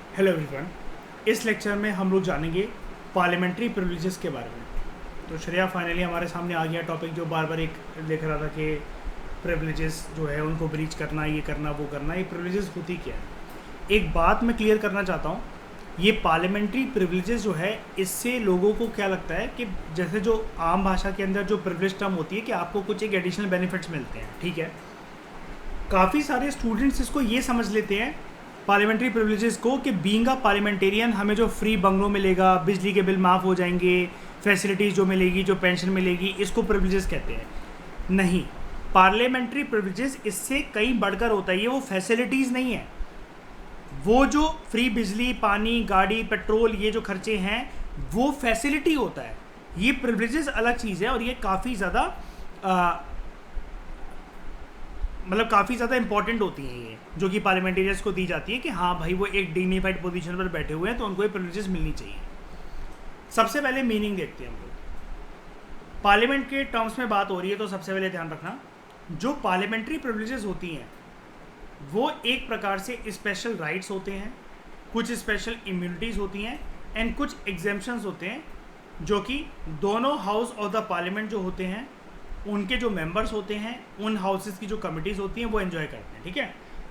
Hello everyone. इस lecture में हम लोग जानेंगे पार्लियामेंट्री प्रिविलेजेस के बारे में। तो श्रेया फाइनली हमारे सामने आ गया टॉपिक जो बार बार एक देख रहा था कि प्रिविलेजेस जो है उनको ब्रीच करना, ये करना, वो करना। ये प्रिविलेजेस होती क्या है? एक बात मैं क्लियर करना चाहता हूँ, ये पार्लियामेंट्री प्रिविलेजेस जो है इससे लोगों को क्या लगता है कि जैसे जो आम भाषा के अंदर जो प्रिविलेज टर्म होती है कि आपको कुछ एक एडिशनल बेनिफिट्स मिलते हैं, ठीक है। काफ़ी सारे स्टूडेंट्स इसको ये समझ लेते हैं पार्लियामेंट्री प्रिविलेजेस को कि बीइंग अ पार्लियामेंटेरियन हमें जो फ्री बंगलों मिलेगा, बिजली के बिल माफ़ हो जाएंगे, फैसिलिटीज़ जो मिलेगी, जो पेंशन मिलेगी, इसको प्रिविलेजेस कहते हैं। नहीं, पार्लियामेंट्री प्रिविलेजेस इससे कहीं बढ़कर होता है। ये वो फैसिलिटीज़ नहीं है, वो जो फ्री बिजली, पानी, गाड़ी, पेट्रोल, ये जो खर्चे हैं वो फैसिलिटी होता है। ये प्रिविलेजेस अलग चीज़ है और ये काफ़ी ज़्यादा मतलब काफ़ी ज़्यादा इंपॉर्टेंट होती हैं ये, जो कि पार्लियामेंटेरियंस को दी जाती है कि हाँ भाई वो एक डिग्निफाइड पोजीशन पर बैठे हुए हैं तो उनको ये प्रिविलेजेस मिलनी चाहिए। सबसे पहले मीनिंग देखते हैं हम लोग। पार्लियामेंट के टर्म्स में बात हो रही है तो सबसे पहले ध्यान रखना, जो पार्लियामेंट्री प्रिविलेजेस होती हैं वो एक प्रकार से स्पेशल राइट्स होते हैं, कुछ स्पेशल इम्यूनिटीज़ होती हैं एंड कुछ एग्जेम्पशंस होते हैं जो कि दोनों हाउस ऑफ द पार्लियामेंट जो होते हैं उनके जो मेंबर्स होते हैं, उन हाउसेस की जो कमिटीज़ होती हैं वो एंजॉय करते हैं, ठीक है।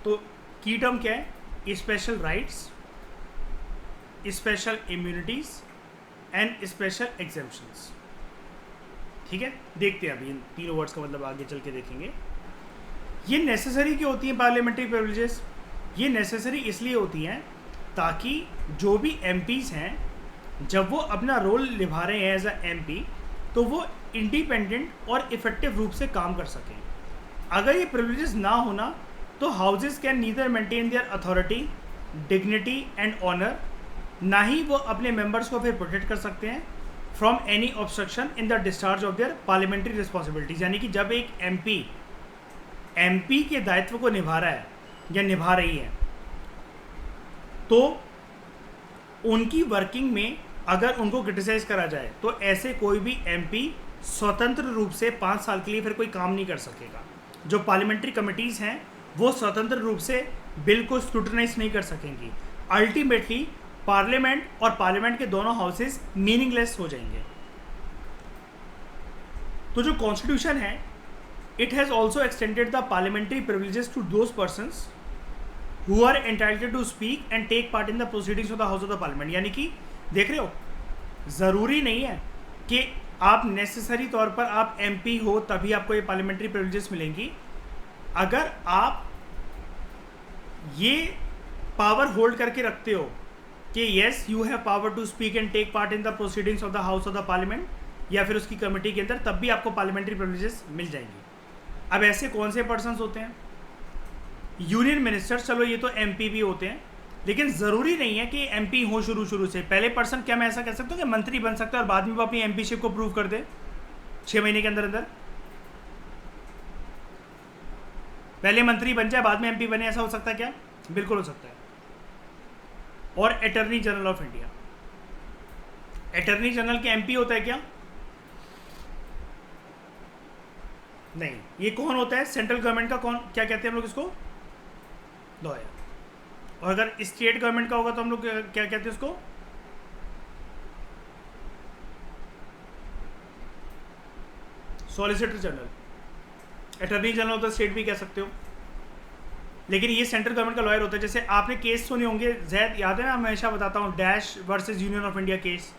तो की टर्म क्या है? Special rights, special immunities and special exemptions, ठीक है। देखते हैं अभी इन तीनों वर्ड्स का मतलब आगे चल के देखेंगे। ये नेसेसरी क्यों होती हैं पार्लियामेंट्री प्रिविलेजेस? ये नेसेसरी इसलिए होती हैं ताकि जो भी एमपीज़ हैं जब वो अपना रोल निभा रहे हैं एज अ एमपी तो वो इंडिपेंडेंट और इफेक्टिव रूप से काम कर सकें। अगर ये प्रिविलेजेस ना होना तो houses can neither maintain their authority, dignity and honour, ना ही वो अपने मेंबर्स को फिर प्रोटेक्ट कर सकते हैं from any obstruction in the discharge of their parliamentary responsibilities. यानी कि जब एक एमपी के दायित्व को निभा रहा है या निभा रही है तो उनकी वर्किंग में अगर उनको क्रिटिसाइज करा जाए तो ऐसे कोई भी एमपी स्वतंत्र रूप से 5 साल के लिए फिर कोई काम नहीं कर सकेगा। जो पार्लियामेंट्री कमिटीज़ हैं वो स्वतंत्र रूप से बिल को स्क्रूटनाइज नहीं कर सकेंगी। अल्टीमेटली पार्लियामेंट और पार्लियामेंट के दोनों हाउसेस मीनिंगलेस हो जाएंगे। तो जो कॉन्स्टिट्यूशन है, it has also extended the parliamentary privileges to those persons who are entitled to speak and take part in the proceedings of the house of the parliament. यानी कि देख रहे हो, ज़रूरी नहीं है कि आप नेसेसरी तौर पर आप एमपी हो तभी आपको ये पार्लियामेंट्री प्रिविलेजेस मिलेंगी। अगर आप ये पावर होल्ड करके रखते हो कि yes you have power to speak and take part in the proceedings of the house of the parliament या फिर उसकी कमेटी के अंदर, तब भी आपको पार्लियामेंट्री प्रिविलेजेस मिल जाएंगी। अब ऐसे कौन से पर्सन्स होते हैं? यूनियन मिनिस्टर्स, चलो ये तो एमपी भी होते हैं, लेकिन ज़रूरी नहीं है कि एमपी हो शुरू से। पहले पर्सन, क्या मैं ऐसा कह सकता हूँ कि मंत्री बन सकता है और बाद में वो अपनी एमपीशिप को प्रूव कर दे 6 महीने के अंदर अंदर? पहले मंत्री बन जाए बाद में एमपी बने, ऐसा हो सकता है क्या? बिल्कुल हो सकता है। और attorney general of India, attorney general के एमपी होता है क्या? नहीं। ये कौन होता है? सेंट्रल गवर्नमेंट का कौन, क्या कहते हैं हम लोग इसको? लॉयर। और अगर स्टेट गवर्नमेंट का होगा तो हम लोग क्या कहते हैं उसको? Solicitor general. Attorney general of the state भी कह सकते हो, लेकिन ये सेंट्रल गवर्नमेंट का लॉयर होता है। जैसे आपने केस सुने होंगे, जैद याद है ना, हमेशा बताता हूँ, dash versus union of India case,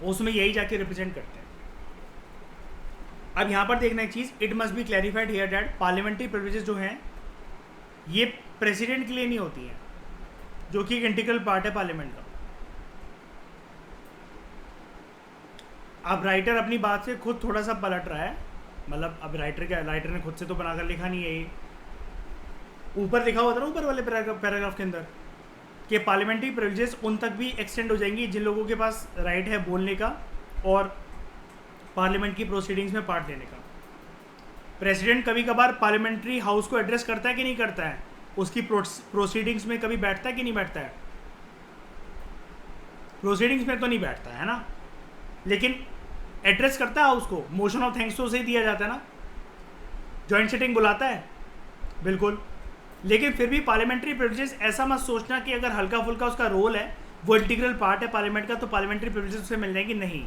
उसमें यही जाके रिप्रेजेंट करते हैं। अब यहाँ पर देखना एक चीज़, it must be clarified here that parliamentary privileges जो हैं ये प्रेसिडेंट के लिए नहीं होती हैं, जो कि एक इंटीग्रल पार्ट है पार्लियामेंट का। अब राइटर अपनी बात से खुद थोड़ा सा पलट रहा है, मतलब अब राइटर ने खुद से तो बनाकर लिखा नहीं है, ये ऊपर लिखा हुआ था ना, ऊपर वाले पैराग्राफ के अंदर, कि पार्लियामेंट्री प्रिविलेजेस उन तक भी एक्सटेंड हो जाएंगी जिन लोगों के पास राइट है बोलने का और पार्लियामेंट की प्रोसीडिंग्स में पार्ट लेने का। प्रेसिडेंट कभी कभार पार्लियामेंट्री हाउस को एड्रेस करता है कि नहीं करता है? उसकी प्रोसीडिंग्स में कभी बैठता है कि नहीं बैठता है? प्रोसीडिंग्स में तो नहीं बैठता है ना, लेकिन एड्रेस करता है हाउस को। मोशन ऑफ थैंक्स तो उसे ही दिया जाता है ना, जॉइंट सिटिंग बुलाता है, बिल्कुल। लेकिन फिर भी पार्लियामेंट्री प्रिविलेजेस ऐसा मत सोचना कि अगर हल्का फुल्का उसका रोल है, वो इंटीग्रल पार्ट है पार्लियामेंट का, तो पार्लियामेंट्री प्रिविलेजेस उसे मिल जाएंगी। नहीं,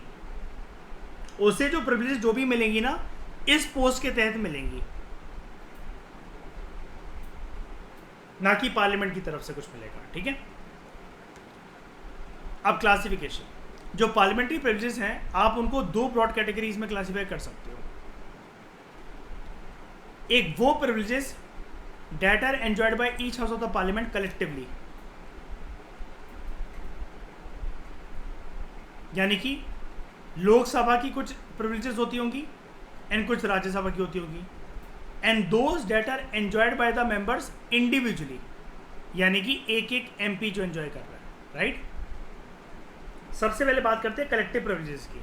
उसे जो प्रिविलेजेस जो भी मिलेंगी ना, इस पोस्ट के तहत मिलेंगी, ना कि पार्लियामेंट की तरफ से कुछ मिलेगा। ठीक है। अब क्लासिफिकेशन, जो पार्लियामेंट्री प्रिविलेजेस हैं आप उनको दो ब्रॉड कैटेगरीज में क्लासीफाई कर सकते हो। एक वो privileges that are enjoyed by each house of the parliament collectively, यानी कि लोकसभा की कुछ प्रिविलेजेस होती होंगी एंड कुछ राज्यसभा की होती होंगी, and those that are enjoyed by the members individually, यानी कि एक एक एमपी जो एंजॉय कर रहा है। राइट। सबसे पहले बात करते हैं कलेक्टिव प्रिविलेजेस की।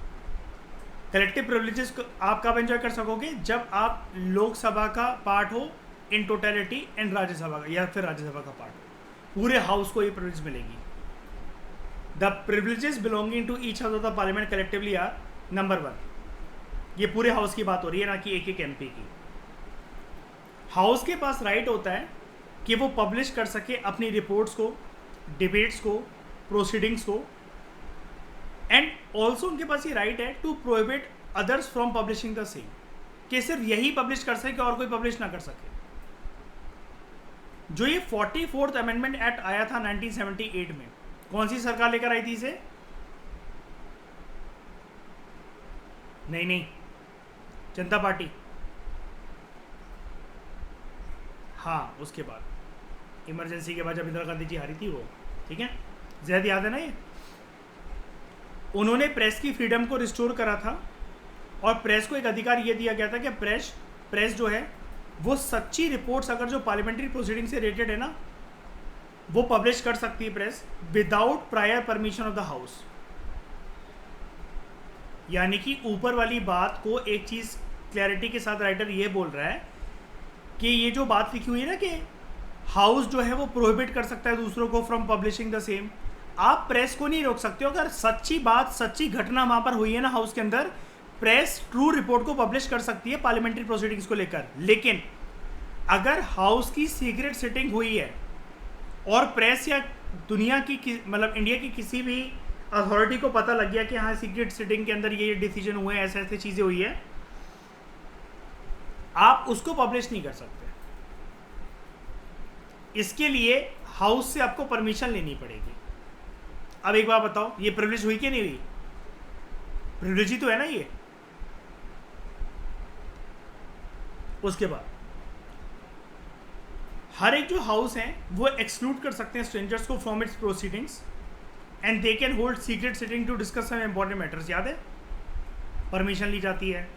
कलेक्टिव प्रिविलेजेस को आप कब एंजॉय कर सकोगे? जब आप लोकसभा का पार्ट हो इन टोटलिटी एंड राज्यसभा का, या फिर राज्यसभा का पार्ट हो, पूरे हाउस को ये प्रिविलेज मिलेगी। The privileges belonging to each house of the parliament collectively are, number 1, ये पूरे हाउस की बात हो रही है, ना कि एक एक एमपी की। हाउस के पास राइट होता है कि वो पब्लिश कर सके अपनी रिपोर्ट्स को, डिबेट्स को, प्रोसीडिंग्स को, एंड ऑल्सो उनके पास ये राइट है to prohibit others from publishing the same, कि सिर्फ यही पब्लिश कर सके और कोई पब्लिश ना कर सके। जो ये 44th अमेंडमेंट एक्ट आया था 1978 में, कौन सी सरकार लेकर आई थी इसे? नहीं, जनता पार्टी। हाँ, उसके बाद इमरजेंसी के बाद जब इंदिरा गांधी जी हारी थी वो। ठीक है, ज़्यादा याद है ना ये? उन्होंने प्रेस की फ्रीडम को रिस्टोर करा था और प्रेस को एक अधिकार ये दिया गया था कि प्रेस जो है वो सच्ची रिपोर्ट्स अगर जो पार्लियामेंट्री प्रोसीडिंग से रिलेटेड है ना, वो पब्लिश कर सकती है press without prior permission of the house. यानी कि ऊपर वाली बात को एक चीज़ क्लैरिटी के साथ राइटर ये बोल रहा है कि ये जो बात लिखी हुई है ना कि हाउस जो है वो प्रोहिबिट कर सकता है दूसरों को फ्रॉम पब्लिशिंग द सेम, आप प्रेस को नहीं रोक सकते हो। अगर सच्ची बात, सच्ची घटना वहाँ पर हुई है ना हाउस के अंदर, प्रेस ट्रू रिपोर्ट को पब्लिश कर सकती है पार्लियामेंट्री प्रोसीडिंग्स को लेकर। लेकिन अगर हाउस की सीक्रेट सिटिंग हुई है और प्रेस या दुनिया की मतलब इंडिया की किसी भी अथॉरिटी को पता लग गया कि हाँ सीक्रेट सिटिंग के अंदर ये डिसीजन हुए, ऐसे ऐसे चीज़ें हुई है, आप उसको पब्लिश नहीं कर सकते। इसके लिए हाउस से आपको परमिशन लेनी पड़ेगी। अब एक बात बताओ, ये प्रिविलेज हुई कि नहीं हुई? प्रिविलेज ही तो है ना ये। उसके बाद हर एक जो हाउस है वो एक्सक्लूड कर सकते हैं स्ट्रेंजर्स को from its proceedings and they can hold secret sitting to discuss some important matters. याद है, परमिशन ली जाती है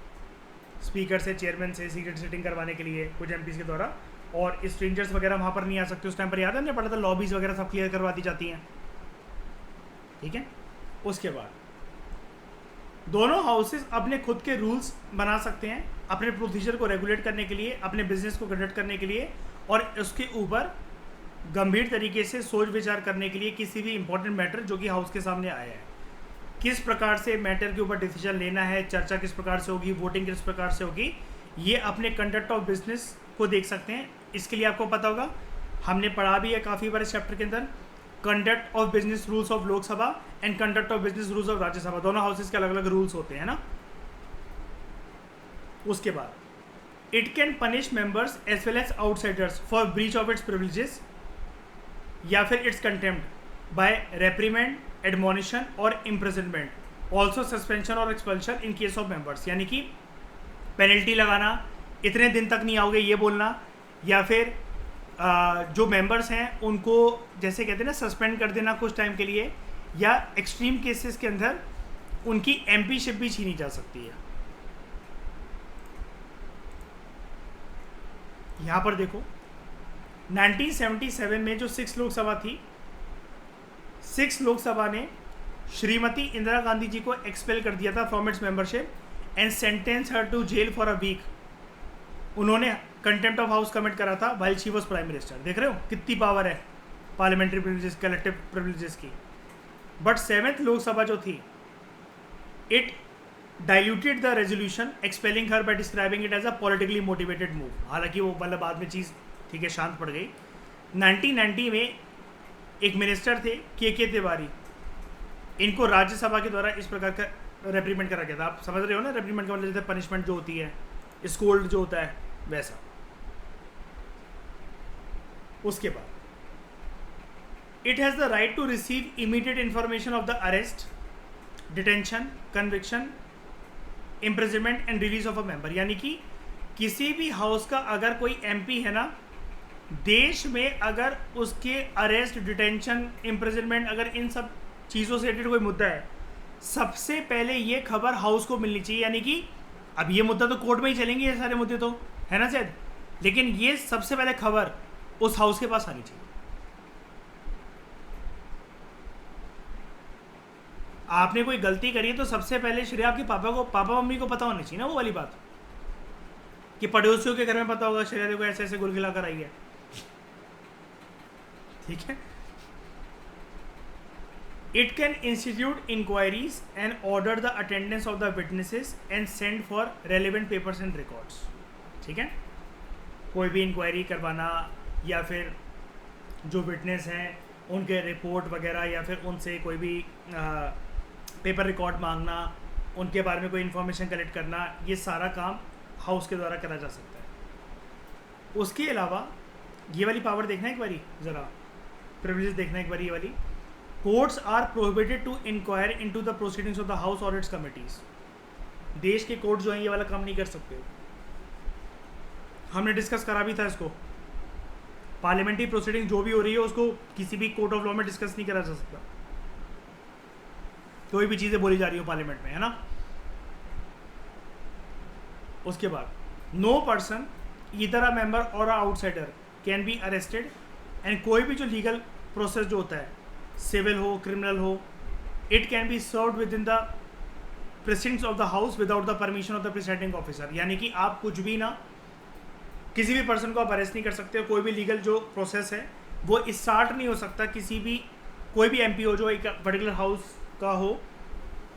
स्पीकर से, चेयरमैन से सीक्रेट सिटिंग करवाने के लिए कुछ एमपीज के द्वारा, और स्ट्रेंजर्स वगैरह वहाँ पर नहीं आ सकते उस टाइम पर। याद है, हमने पढ़ा था लॉबीज वगैरह सब क्लियर करवा दी जाती हैं। ठीक है। उसके बाद दोनों हाउसेस अपने खुद के रूल्स बना सकते हैं अपने प्रोसीजर को रेगुलेट करने के लिए, अपने बिजनेस को कंडक्ट करने के लिए, और उसके ऊपर गंभीर तरीके से सोच विचार करने के लिए किसी भी इंपॉर्टेंट मैटर जो कि हाउस के सामने आया है, किस प्रकार से मैटर के ऊपर डिसीजन लेना है, चर्चा किस प्रकार से होगी, वोटिंग किस प्रकार से होगी, ये अपने कंडक्ट ऑफ बिजनेस को देख सकते हैं। इसके लिए आपको पता होगा, हमने पढ़ा भी है काफ़ी बार इस चैप्टर के अंदर, conduct of business rules of Lok Sabha and conduct of business rules of Rajya Sabha. दोनों हाउसेस के अलग अलग रूल्स होते हैं ना। उसके बाद it can punish members as well as outsiders for breach of its privileges या फिर its contempt by reprimand, admonition और इम्प्रिजनमेंट, ऑल्सो सस्पेंशन और expulsion in case of members. यानी कि पेनल्टी लगाना, इतने दिन तक नहीं आओगे ये बोलना, या फिर जो मेंबर्स हैं उनको जैसे कहते हैं ना सस्पेंड कर देना कुछ टाइम के लिए, या एक्सट्रीम केसेस के अंदर उनकी एमपीशिप भी छीनी जा सकती है। यहाँ पर देखो 1977 में जो 6 लोकसभा थी, 6 लोकसभा ने श्रीमती इंदिरा गांधी जी को एक्सपेल कर दिया था from its membership and sentence her to jail for a week. उन्होंने कंटेम्प्ट ऑफ हाउस कमिट करा था while she was prime minister. देख रहे हो कितनी पावर है पार्लियामेंट्री प्रिविलेजेस, कलेक्टिव प्रिविलेजेस की। बट 7th लोकसभा जो थी, it diluted the resolution expelling her by describing it as a politically motivated move. हालांकि वो मतलब बाद में चीज़ ठीक है शांत पड़ गई, 1990 में एक मिनिस्टर थे के तिवारी, इनको राज्यसभा के द्वारा इस प्रकार का रेप्रीमेंट करा गया था। आप समझ रहे हो ना, रेप्रीमेंट का मतलब जैसे पनिशमेंट जो होती है, स्कोल्ड जो होता है, वैसा। उसके बाद it has the right to receive immediate information of the arrest, detention, conviction, imprisonment and release of a member. यानी कि किसी भी हाउस का अगर कोई एमपी है ना, देश में अगर उसके अरेस्ट, डिटेंशन, इम्प्रिजनमेंट, अगर इन सब चीज़ों से रिलेटेड कोई मुद्दा है, सबसे पहले ये खबर हाउस को मिलनी चाहिए। यानी कि अब ये मुद्दा तो कोर्ट में ही चलेंगे, ये सारे मुद्दे तो है ना शायद, लेकिन ये सबसे पहले खबर उस हाउस के पास आनी चाहिए। आपने कोई गलती करी तो सबसे पहले श्रेय आपके पापा मम्मी को पता होनी चाहिए ना, वो वाली बात, कि पड़ोसियों के घर में पता होगा श्रेया देखो ऐसे ऐसे गुलगिला कर आई है, ठीक है। It can institute inquiries and order the attendance of the witnesses and send for relevant papers and records, ठीक है। कोई भी इंक्वायरी करवाना या फिर जो विटनेस हैं उनके रिपोर्ट वगैरह, या फिर उनसे कोई भी पेपर रिकॉर्ड मांगना, उनके बारे में कोई इन्फॉर्मेशन कलेक्ट करना, ये सारा काम हाउस के द्वारा करा जा सकता है। उसके अलावा ये वाली पावर देखना एक बारी, ज़रा प्रिविलेज देखना एक बारी ये वाली। Courts are prohibited to inquire into the proceedings of the house और इट्स कमिटीज़। देश के कोर्ट जो हैं ये वाला काम नहीं कर सकते। हमने डिस्कस करा भी था इसको, पार्लियामेंट्री प्रोसीडिंग जो भी हो रही है उसको किसी भी कोर्ट ऑफ लॉ में डिस्कस नहीं करा जा सकता, कोई भी चीज़ें बोली जा रही हो पार्लियामेंट में, है ना। उसके बाद no person either a member or a outsider can be arrested, and कोई भी जो लीगल प्रोसेस जो होता है, सिविल हो, क्रिमिनल हो, it can be served with in the precedence of the house without the permission of the presiding officer. यानी कि आप कुछ भी ना, किसी भी पर्सन को आप अरेस्ट नहीं कर सकते हो। कोई भी लीगल जो प्रोसेस है वो स्टार्ट नहीं हो सकता, किसी भी कोई भी एमपी हो जो एक पर्टिकुलर हाउस का हो,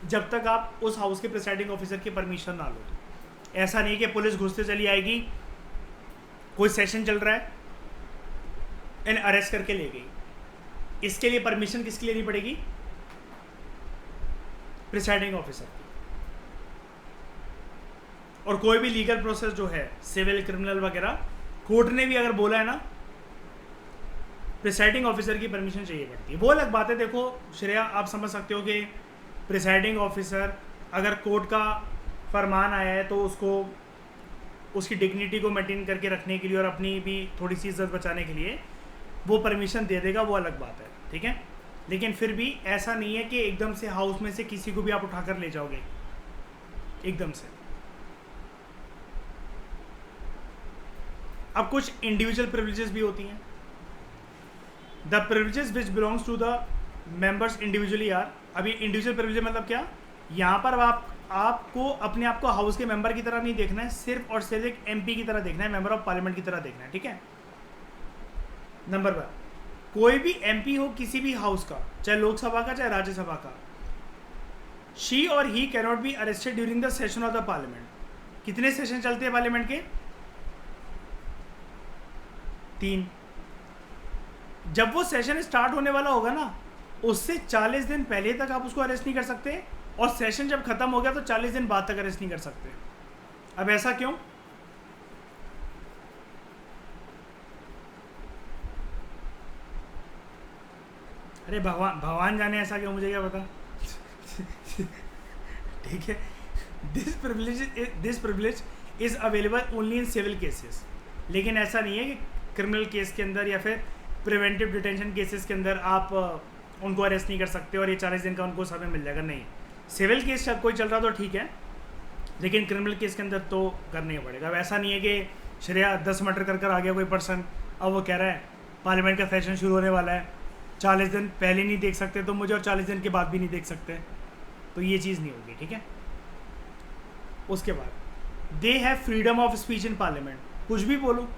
जब तक आप उस हाउस के प्रिसाइडिंग ऑफिसर की परमिशन ना लो। ऐसा नहीं कि पुलिस घुसते चली आएगी, कोई सेशन चल रहा है एंड अरेस्ट करके ले गई। इसके लिए परमिशन किसकी लेनी पड़ेगी? प्रिसाइडिंग ऑफिसर की। और कोई भी लीगल प्रोसेस जो है, सिविल, क्रिमिनल वगैरह, कोर्ट ने भी अगर बोला है ना, प्रिसाइडिंग ऑफिसर की परमिशन चाहिए पड़ती है। वो अलग बात है। देखो श्रेया, आप समझ सकते हो कि प्रिसाइडिंग ऑफिसर अगर कोर्ट का फरमान आया है तो उसको उसकी डिग्निटी को मेंटेन करके रखने के लिए और अपनी भी थोड़ी सी इज्जत बचाने के लिए वो परमिशन दे देगा, वो अलग बात है, ठीक है। लेकिन फिर भी ऐसा नहीं है कि एकदम से हाउस में से किसी को भी आप उठाकर ले जाओगे एकदम से। अब कुछ इंडिविजुअल प्रिविलेजेस भी होती हैं। The privileges which belongs to the members individually are. अभी इंडिविजुअल प्रिविलेज मतलब क्या? यहाँ पर आपको अपने आप को हाउस के मेंबर की तरह नहीं देखना है, सिर्फ और सिर्फ एक एमपी की तरह देखना है, मेंबर ऑफ पार्लियामेंट की तरह देखना है, ठीक है। नंबर 1, कोई भी एमपी हो किसी भी हाउस का, चाहे लोकसभा का चाहे राज्यसभा का, शी और ही cannot be arrested during the session of the parliament. कितने सेशन चलते हैं पार्लियामेंट के? 3। जब वो सेशन स्टार्ट होने वाला होगा ना, उससे 40 दिन पहले तक आप उसको अरेस्ट नहीं कर सकते, और सेशन जब खत्म हो गया तो 40 दिन बाद तक अरेस्ट नहीं कर सकते। अब ऐसा क्यों? अरे भगवान जाने ऐसा क्यों, मुझे क्या पता। ठीक है। This privilege is available only in civil cases. लेकिन ऐसा नहीं है कि क्रिमिनल केस के अंदर या फिर प्रिवेंटिव डिटेंशन केसेस के अंदर आप उनको अरेस्ट नहीं कर सकते और ये 40 दिन का उनको समय मिल जाएगा। नहीं, सिविल केस जब कोई चल रहा तो ठीक है, लेकिन क्रिमिनल केस के अंदर तो करना ही पड़ेगा। अब ऐसा नहीं है कि श्रेया 10 मर्डर कर आ गया कोई पर्सन, अब वो कह रहा है पार्लियामेंट का सेशन शुरू होने वाला है, 40 दिन पहले नहीं देख सकते तो मुझे, और 40 दिन के बाद भी नहीं देख सकते, तो ये चीज़ नहीं होगी, ठीक है। उसके बाद दे have freedom of speech in parliament. कुछ भी बोलो,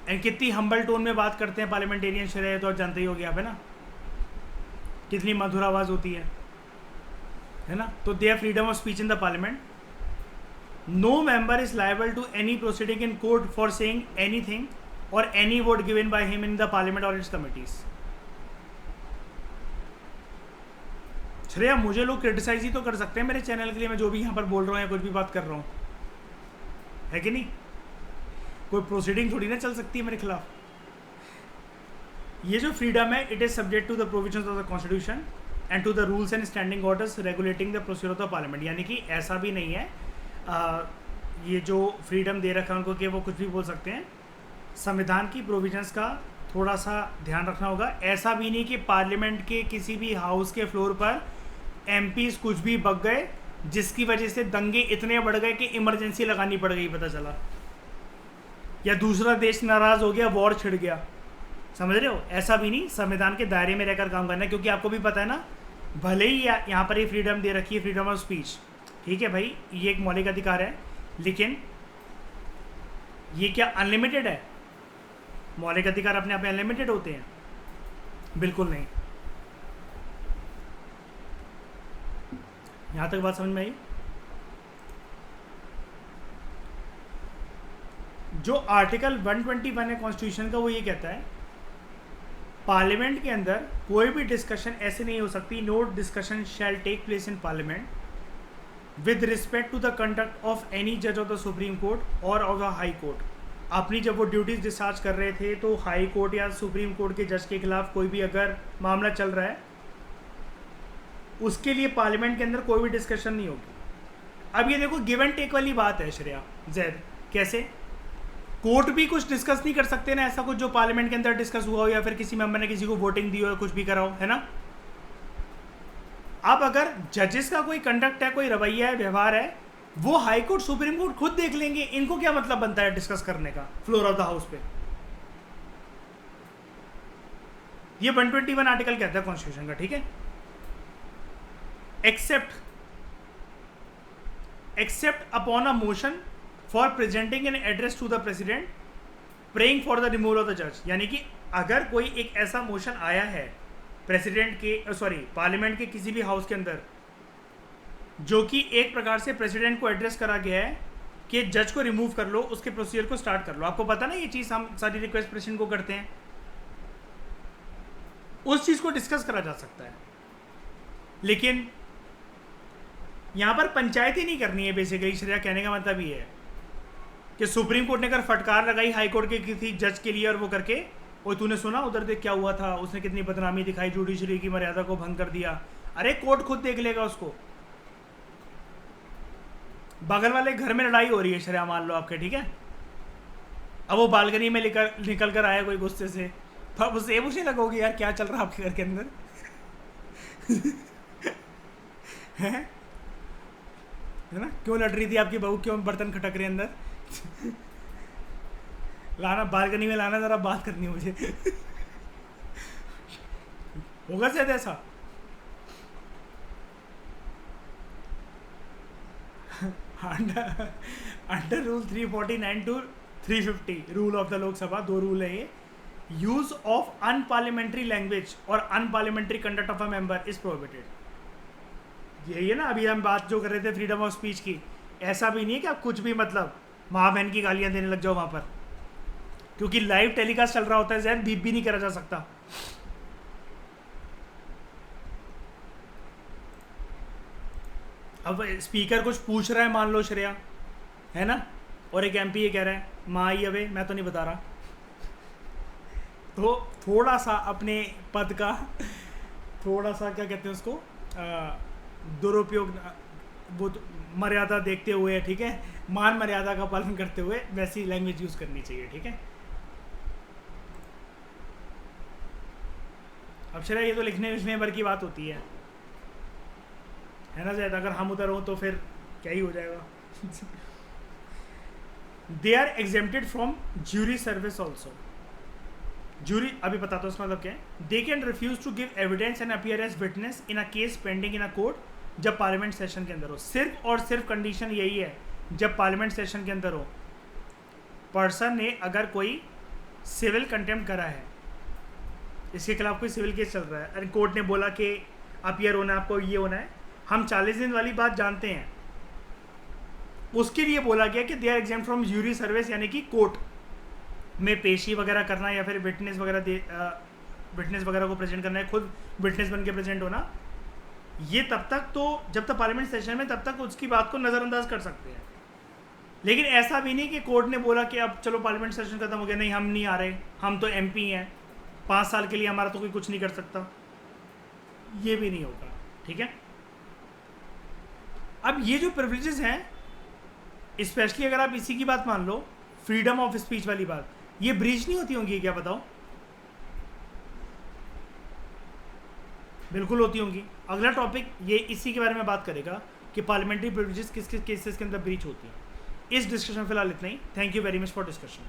एंड कितनी हम्बल टोन में बात करते हैं पार्लियामेंटेरियन श्रेय, तो जानते ही हो गया आप, है ना, कितनी मधुर आवाज़ होती है ना। तो they have freedom of speech in the parliament. No member is liable to any proceeding in court for saying anything or any vote given by him in the parliament or its committees. Shreya, मुझे लोग criticise ही तो कर सकते हैं मेरे channel के लिए, मैं जो भी यहाँ पर बोल रहा हूँ या कुछ भी बात कर रहा हूँ, है कि नहीं? कोई प्रोसीडिंग थोड़ी ना चल सकती है मेरे खिलाफ। ये जो फ्रीडम है, it is subject to the provisions of the constitution and to the rules and standing orders regulating the procedure of the parliament. यानी कि ऐसा भी नहीं है ये जो फ्रीडम दे रखा है उनको कि वो कुछ भी बोल सकते हैं। संविधान की प्रोविजंस का थोड़ा सा ध्यान रखना होगा। ऐसा भी नहीं कि पार्लियामेंट के किसी भी हाउस के फ्लोर पर एमपीज कुछ भी बक गए जिसकी वजह से दंगे इतने बढ़ गए कि इमरजेंसी लगानी पड़ गई, पता चला, या दूसरा देश नाराज हो गया, वॉर छिड़ गया। समझ रहे हो? ऐसा भी नहीं, संविधान के दायरे में रहकर काम करना है। क्योंकि आपको भी पता है ना, भले ही यहाँ पर ये फ्रीडम दे रखी है, फ्रीडम ऑफ स्पीच, ठीक है भाई, ये एक मौलिक अधिकार है, लेकिन ये क्या अनलिमिटेड है? मौलिक अधिकार अपने आप में अनलिमिटेड होते हैं? बिल्कुल नहीं। यहाँ तक बात समझ में आई? जो आर्टिकल 121 है कॉन्स्टिट्यूशन का, वो ये कहता है पार्लियामेंट के अंदर कोई भी डिस्कशन ऐसे नहीं हो सकती, no discussion shall take place in parliament with respect to the conduct of any जज ऑफ द सुप्रीम कोर्ट और ऑफ द हाई कोर्ट। अपनी जब वो ड्यूटीज डिस्चार्ज कर रहे थे तो हाई कोर्ट या सुप्रीम कोर्ट के जज के खिलाफ कोई भी अगर मामला चल रहा है, उसके लिए पार्लियामेंट के अंदर कोई भी डिस्कशन नहीं होगी। अब ये देखो, गिव एंड टेक वाली बात है श्रेया जैद। कैसे? कोर्ट भी कुछ डिस्कस नहीं कर सकते ना, ऐसा कुछ जो पार्लियामेंट के अंदर डिस्कस हुआ हो या फिर किसी मेंबर ने किसी को वोटिंग दी हो या कुछ भी करा हो, है ना? अब अगर जजेस का कोई कंडक्ट है, कोई रवैया है, व्यवहार है, वो हाई कोर्ट सुप्रीम कोर्ट खुद देख लेंगे। इनको क्या मतलब बनता है डिस्कस करने का फ्लोर ऑफ द हाउस पे? ये 121 आर्टिकल कहता है कॉन्स्टिट्यूशन का, ठीक है? Except upon a motion for presenting an address to the president praying for the removal of the जज। यानी कि अगर कोई एक ऐसा मोशन आया है प्रेसिडेंट के पार्लियामेंट के किसी भी हाउस के अंदर, जो कि एक प्रकार से प्रेसिडेंट को एड्रेस करा गया है कि जज को रिमूव कर लो, उसके प्रोसीजर को स्टार्ट कर लो। आपको पता ना ये चीज़ हम सारी रिक्वेस्ट प्रेसिडेंट को करते हैं, उस चीज़ को डिस्कस करा जा सकता है। लेकिन यहाँ पर पंचायत ही नहीं करनी है बेसिकली। श्रेया, कहने का मतलब ये है कि सुप्रीम कोर्ट ने अगर फटकार लगाई हाई कोर्ट के किसी जज के लिए और वो करके, और तूने सुना उधर देख क्या हुआ था, उसने कितनी बदनामी दिखाई, जुडिशरी की मर्यादा को भंग कर दिया, अरे कोर्ट खुद देख लेगा उसको। बगल वाले घर में लड़ाई हो रही है श्रेया, मान लो आपके, ठीक है, अब वो बालकनी में निकल कर आया कोई गुस्से से, तो अब उसे पूछने लगोगे यार क्या चल रहा है आपके घर के अंदर? है ना? क्यों लड़ रही थी आपकी बहू, क्यों बर्तन खटक रहे अंदर? लाना बालकनी में, लाना जरा बात करनी है मुझे। होगा शायद ऐसा। Under rule 349 to 350 rule of the Lok Sabha, 2 rule है ये। यूज ऑफ अनपार्लियामेंट्री लैंग्वेज और unparliamentary conduct of a member is prohibited. यही है ना, अभी हम बात जो कर रहे थे फ्रीडम ऑफ स्पीच की। ऐसा भी नहीं है कि आप कुछ भी मतलब माँ बहन की गालियां देने लग जाओ वहां पर, क्योंकि लाइव टेलीकास्ट चल रहा होता है, जैन बीप भी नहीं करा जा सकता। अब स्पीकर कुछ पूछ रहा है, मान लो श्रेया, है ना, और एक एमपी ये कह रहा है माँ आई अबे, मैं तो नहीं बता रहा, तो थोड़ा सा अपने पद का थोड़ा सा क्या कहते हैं उसको, दुरुपयोग, वो मर्यादा देखते हुए, ठीक है, मान मर्यादा का पालन करते हुए वैसी लैंग्वेज यूज़ करनी चाहिए, ठीक है। अब श्रेया ये तो लिखने भर की बात होती है ना जैद? अगर हम उधर हो तो फिर क्या ही हो जाएगा। They are exempted from jury service also. Jury, अभी बताता हूँ उसका मतलब क्या है। They can refuse to give evidence and appear as witness in a case pending in a court जब पार्लियामेंट सेशन के अंदर हो। सिर्फ और सिर्फ कंडीशन यही है, जब पार्लियामेंट सेशन के अंदर हो, पर्सन ने अगर कोई सिविल कंटेम्प्ट करा है, इसके खिलाफ कोई सिविल केस चल रहा है, अरे कोर्ट ने बोला कि अपीयर होना है, आपको ये होना है, हम 40 दिन वाली बात जानते हैं, उसके लिए बोला गया कि they are exempt from jury service, यानी कि कोर्ट, में पेशी वगैरह करना या फिर विटनेस वगैरह को प्रेजेंट करना है, खुद विटनेस बन के प्रेजेंट होना, ये तब तक तो जब तक पार्लियामेंट सेशन में तब तक उसकी बात को नज़रअंदाज कर सकते हैं। लेकिन ऐसा भी नहीं कि कोर्ट ने बोला कि अब चलो पार्लियामेंट सेशन खत्म हो गया, नहीं हम नहीं आ रहे, हम तो एमपी हैं, 5 साल के लिए हमारा तो कोई कुछ नहीं कर सकता, ये भी नहीं होगा। ठीक है, अब ये जो प्रिविलेजेस हैं, स्पेशली अगर आप इसी की बात मान लो, फ्रीडम ऑफ स्पीच वाली बात, ये ब्रीच नहीं होती होंगी क्या, बताओ? बिल्कुल होती होंगी। अगला टॉपिक ये इसी के बारे में बात करेगा कि पार्लियामेंट्री प्रिविलेजेस किस किस केसेस के अंदर ब्रीच होती हैं। इस डिस्कशन फिलहाल इतना ही। Thank you very much for discussion.